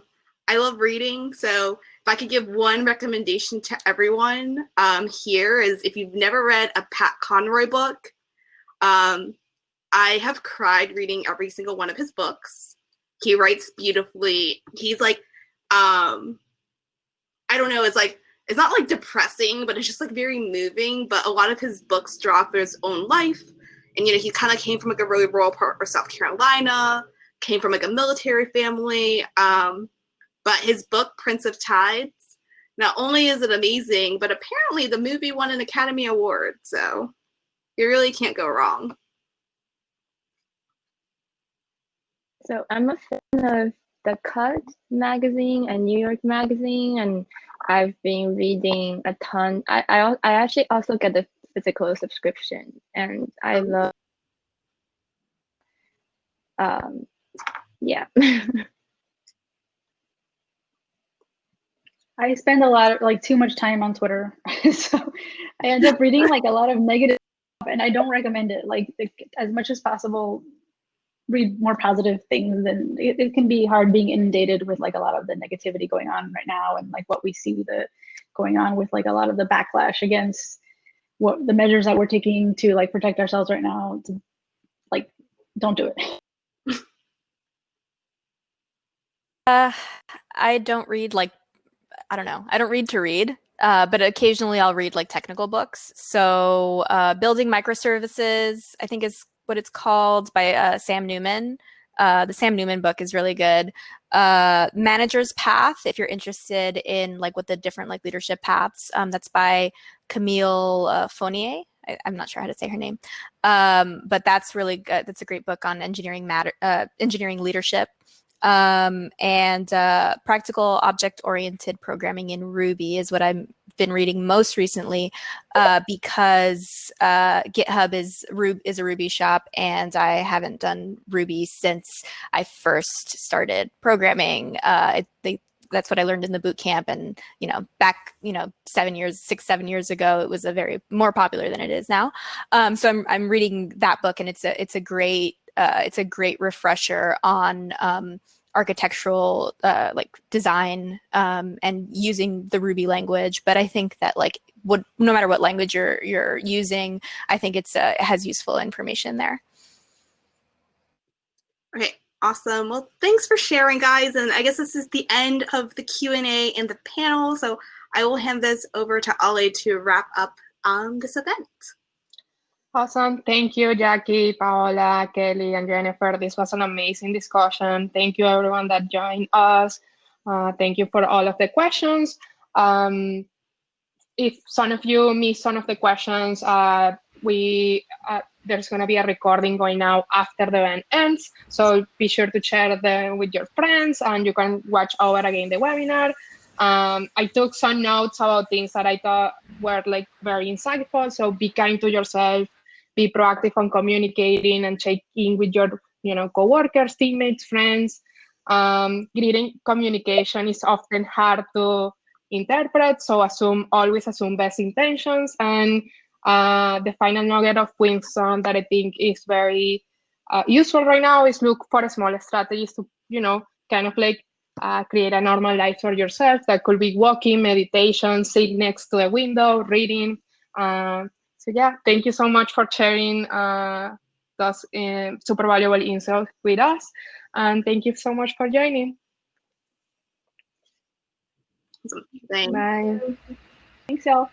love reading. So if I could give one recommendation to everyone here is, if you've never read a Pat Conroy book, I have cried reading every single one of his books. He writes beautifully. He's like, I don't know, it's like, it's not like depressing, but it's just like very moving. But a lot of his books draw through his own life. And, he kind of came from like a really rural part of South Carolina, came from like a military family. But his book, Prince of Tides, not only is it amazing, but apparently the movie won an Academy Award. So you really can't go wrong. So I'm a fan of The Cut magazine and New York Magazine, and I've been reading a ton. I actually also get the physical subscription, and I love, yeah. I spend a lot of like too much time on Twitter, so I end up reading like a lot of negative stuff, and I don't recommend it. Like as much as possible, read more positive things, and it can be hard being inundated with like a lot of the negativity going on right now, and like what we see going on with like a lot of the backlash against what the measures that we're taking to like protect ourselves right now. To, like, don't do it. I don't read like, I don't know. I don't read to read, but occasionally I'll read like technical books. So Building Microservices, I think is what it's called, by Sam Newman. The Sam Newman book is really good. Manager's Path, if you're interested in like what the different like leadership paths, that's by Camille Fournier. I'm not sure how to say her name, but that's really good. That's a great book on engineering leadership. And Practical Object-Oriented Programming in Ruby is what I've been reading most recently, because GitHub is a Ruby shop, and I haven't done Ruby since I first started programming. That's what I learned in the boot camp, and back 7 years ago, it was a very more popular than it is now. So I'm reading that book, and it's a great refresher on architectural like design and using the Ruby language. But I think that like no matter what language you're using, I think it has useful information there. Okay, awesome. Well, thanks for sharing, guys. And I guess this is the end of the Q&A and the panel. So I will hand this over to Ale to wrap up this event. Awesome. Thank you, Jackie, Paola, Kelly, and Jennifer. This was an amazing discussion. Thank you, everyone that joined us. Thank you for all of the questions. If some of you missed some of the questions, there's going to be a recording going out after the event ends. So be sure to share them with your friends, and you can watch over again the webinar. I took some notes about things that I thought were like very insightful. So be kind to yourself, be proactive on communicating, and check in with your coworkers, teammates, friends. Greeting communication is often hard to interpret, so always assume best intentions. And the final nugget of wisdom that I think is very useful right now is look for small strategies to kind of like create a normal life for yourself. That could be walking, meditation, sitting next to the window, reading. So yeah, thank you so much for sharing those super valuable insights with us, and thank you so much for joining. Thanks. Bye. Thanks, y'all.